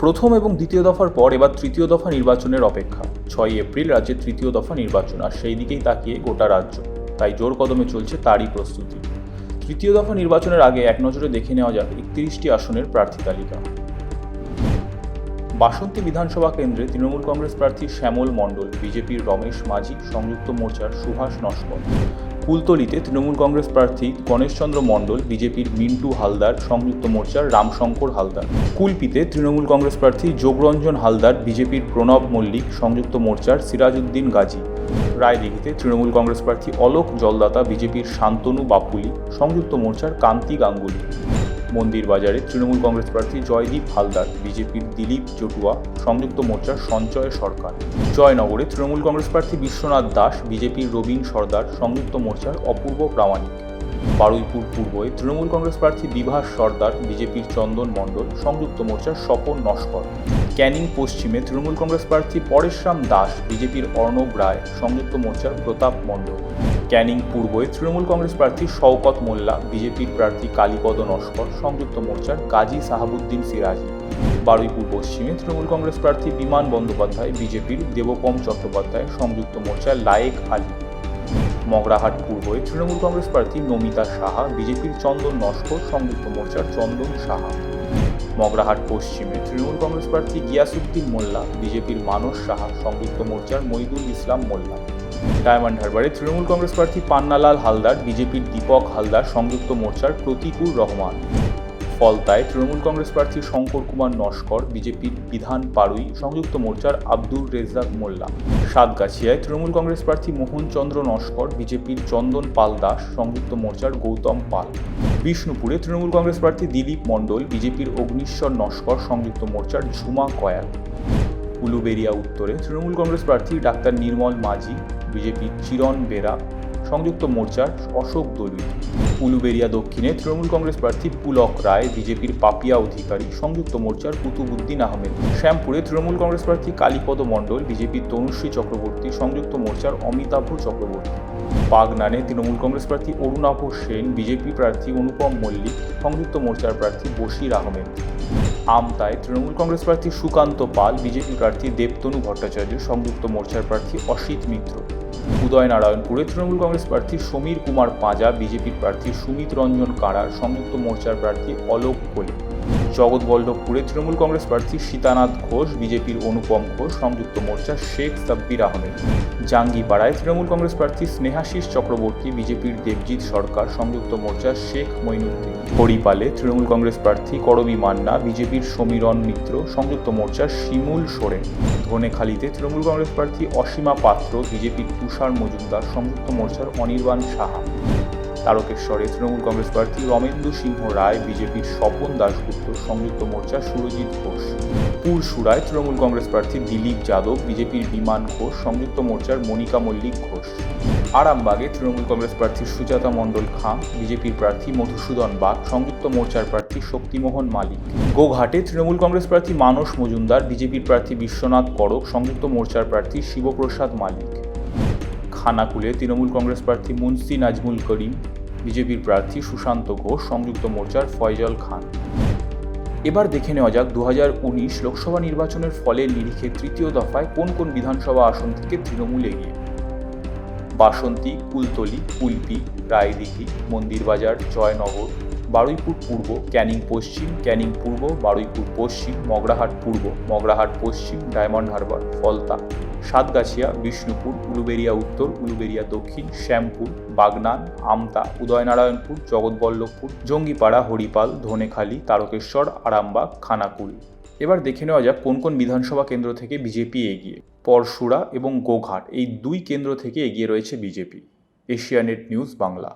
প্রথম এবং দ্বিতীয় দফার পর এবার তৃতীয় দফা নির্বাচনের অপেক্ষা। 6 এপ্রিল রাজ্যের তৃতীয় দফা নির্বাচন, আর সেই দিকেই তাকিয়ে গোটা রাজ্য। তাই জোর কদমে চলছে তারই প্রস্তুতি। তৃতীয় দফা নির্বাচনের আগে এক নজরে দেখে নেওয়া যাক 31টি আসনের প্রার্থী তালিকা। বাসন্তী বিধানসভা কেন্দ্রে তৃণমূল কংগ্রেস প্রার্থী শ্যামল মণ্ডল, বিজেপির রমেশ মাঝি, সংযুক্ত মোর্চার সুভাষ নস্কর। কুলতলিতে তৃণমূল কংগ্রেস প্রার্থী গণেশচন্দ্র মণ্ডল, বিজেপির মিন্টু হালদার, সংযুক্ত মোর্চার রামশঙ্কর হালদার। কুলপিতে তৃণমূল কংগ্রেস প্রার্থী যোগরঞ্জন হালদার, বিজেপির প্রণব মল্লিক, সংযুক্ত মোর্চার সিরাজউদ্দিন গাজী। রায়দিঘিতে তৃণমূল কংগ্রেস প্রার্থী অলোক জলদাতা, বিজেপির শান্তনু বাপুলি, সংযুক্ত মোর্চার কান্তি গাঙ্গুলি। মন্দির বাজারে তৃণমূল কংগ্রেস প্রার্থী জয়দীপ হালদার, বিজেপির দিলীপ জটুয়া, সংযুক্ত মোর্চার সঞ্চয় সরকার। জয়নগরে তৃণমূল কংগ্রেস প্রার্থী বিশ্বনাথ দাস, বিজেপির রবীন সর্দার, সংযুক্ত মোর্চার অপূর্ব প্রামাণিক। বারুইপুর পূর্বে তৃণমূল কংগ্রেস প্রার্থী বিভাস সর্দার, বিজেপির চন্দন মণ্ডল, সংযুক্ত মোর্চার স্বপন নস্কর। ক্যানিং পশ্চিমে তৃণমূল কংগ্রেস প্রার্থী পরেশরাম দাস, বিজেপির অর্ণব রায়, সংযুক্ত মোর্চার প্রতাপ মণ্ডল। ক্যানিং পূর্বে তৃণমূল কংগ্রেস প্রার্থী শওকত মোল্লা, বিজেপির প্রার্থী কালীপদ নস্কর, সংযুক্ত মোর্চার গাজী সাহাবুদ্দিন সিরাজি। বারুইপুর পশ্চিমে তৃণমূল কংগ্রেস প্রার্থী বিমান বন্দ্যোপাধ্যায়, বিজেপির দেবপম চট্টোপাধ্যায়, সংযুক্ত মোর্চার লায়েক আলী। মগরাহাট পূর্বে তৃণমূল কংগ্রেস প্রার্থী নমিতা সাহা, বিজেপির চন্দন নস্কর, সংযুক্ত মোর্চার চন্দন সাহা। মগরাহাট পশ্চিমে তৃণমূল কংগ্রেস প্রার্থী গিয়াসউদ্দিন মোল্লা, বিজেপির মানস সাহা, সংযুক্ত মোর্চার মইদুল ইসলাম মোল্লা। ডায়মন্ড হারবারে তৃণমূল কংগ্রেস প্রার্থী পান্নালাল হালদার, বিজেপির দীপক হালদার, সংযুক্ত মোর্চার প্রতীকুর রহমান। ফলতায় তৃণমূল কংগ্রেস প্রার্থী শঙ্কর কুমার নস্কর, বিজেপির বিধান পাড়ুই, সংযুক্ত মোর্চার আব্দুর রেজ্জাক মোল্লা। সাতগাছিয়ায় তৃণমূল কংগ্রেস প্রার্থী মোহন চন্দ্র নস্কর, বিজেপির চন্দন পাল দাস, সংযুক্ত মোর্চার গৌতম পাল। বিষ্ণুপুরে তৃণমূল কংগ্রেস প্রার্থী দিলীপ মণ্ডল, বিজেপির অগ্নিশ্বর নস্কর, সংযুক্ত মোর্চার ঝুমা কয়াল। উলুবেড়িয়া উত্তরে তৃণমূল কংগ্রেস প্রার্থী ডাক্তার নির্মল মাঝি, বিজেপির চিরণ বেরা, সংযুক্ত মোর্চার অশোক দলুই। উলুবেড়িয়া দক্ষিণে তৃণমূল কংগ্রেস প্রার্থী পুলক রায়, বিজেপির পাপিয়া অধিকারী, সংযুক্ত মোর্চার কুতুবুদ্দিন আহমেদ। শ্যামপুরে তৃণমূল কংগ্রেস প্রার্থী কালীপদ মণ্ডল, বিজেপির তনুশ্রী চক্রবর্তী, সংযুক্ত মোর্চার অমিতাভ চক্রবর্তী। বাগনানে তৃণমূল কংগ্রেস প্রার্থী অরুণাভ সেন, বিজেপি প্রার্থী অনুপম মল্লিক, সংযুক্ত মোর্চার প্রার্থী বশির আহমেদ। আমতায় তৃণমূল কংগ্রেস প্রার্থী সুকান্ত পাল, বিজেপি প্রার্থী দেবতনু ভট্টাচার্য, সংযুক্ত মোর্চার প্রার্থী অসিত মিত্র। উদয়নারায়ণপুরে তৃণমূল কংগ্রেস প্রার্থী সমীর কুমার পাঁজা, বিজেপির প্রার্থী সুমিত রঞ্জন কারার, সংযুক্ত মোর্চার প্রার্থী অলোক কোলে। জগৎবল্লভপুরে তৃণমূল কংগ্রেস প্রার্থী সীতানাথ ঘোষ, বিজেপির অনুপম ঘোষ, সংযুক্ত মোর্চার শেখ সাব্বির আহমেদ। জাঙ্গিপাড়ায় তৃণমূল কংগ্রেস প্রার্থী স্নেহাশিস চক্রবর্তী, বিজেপির দেবজিৎ সরকার, সংযুক্ত মোর্চার শেখ মঈনুদ্দিন। হরিপালে তৃণমূল কংগ্রেস প্রার্থী করবী মান্না, বিজেপির সমীরণ মিত্র, সংযুক্ত মোর্চার শিমুল সোরেন। ধনেখালিতে তৃণমূল কংগ্রেস প্রার্থী অসীমা পাত্র, বিজেপির তুষার মজুমদার, সংযুক্ত মোর্চার অনির্বাণ সাহা। তারকেশ্বরে তৃণমূল কংগ্রেস প্রার্থী রমেন্দু সিংহ রায়, বিজেপির স্বপন দাশগুপ্ত, সংযুক্ত মোর্চার সুরজিৎ ঘোষ। পুরসুরায় তৃণমূল কংগ্রেস প্রার্থী দিলীপ যাদব, বিজেপির বিমান ঘোষ, সংযুক্ত মোর্চার মনিকা মল্লিক ঘোষ। আরামবাগে তৃণমূল কংগ্রেস প্রার্থী সুজাতা মণ্ডল খাঁ, বিজেপির প্রার্থী মধুসূদন বাগ, সংযুক্ত মোর্চার প্রার্থী শক্তিমোহন মালিক। গোঘাটে তৃণমূল কংগ্রেস প্রার্থী মানস মজুমদার, বিজেপির প্রার্থী বিশ্বনাথ করক, সংযুক্ত মোর্চার প্রার্থী শিবপ্রসাদ মালিক। খানাকুলে তৃণমূল কংগ্রেস প্রার্থী মুন্সি নাজমুল করিম, বিজেপির প্রার্থী সুশান্ত ঘোষ, সংযুক্ত মোর্চার ফয়জল খান। এবার দেখে নেওয়া যাক 2019 লোকসভা নির্বাচনের ফলের নিরিখে তৃতীয় দফায় কোন কোন বিধানসভা আসন থেকে তৃণমূল এগিয়ে। বাসন্তী, কুলতলি, কুলপি, রায়দিঘি, মন্দিরবাজার, জয়নগর, বারুইপুর পূর্ব, ক্যানিং পশ্চিম, ক্যানিং পূর্ব, বারুইপুর পশ্চিম, মগরাহাট পূর্ব, মগরাহাট পশ্চিম, ডায়মন্ড হারবার, ফলতা, সাতগাছিয়া, বিষ্ণুপুর, উলুবেড়িয়া উত্তর, উলুবেড়িয়া দক্ষিণ, শ্যামপুর, বাগনান, আমতা, উদয়নারায়ণপুর, জগৎবল্লভপুর, জঙ্গিপাড়া, হরিপাল, ধনেখালি, তারকেশ্বর, আরামবাগ, খানাকুল। এবার দেখে নেওয়া যাক কোন কোন বিধানসভা কেন্দ্র থেকে বিজেপি এগিয়ে। পরশুরা এবং গোঘাট এই দুই কেন্দ্র থেকে এগিয়ে রয়েছে বিজেপি। এশিয়ানেট নিউজ বাংলা।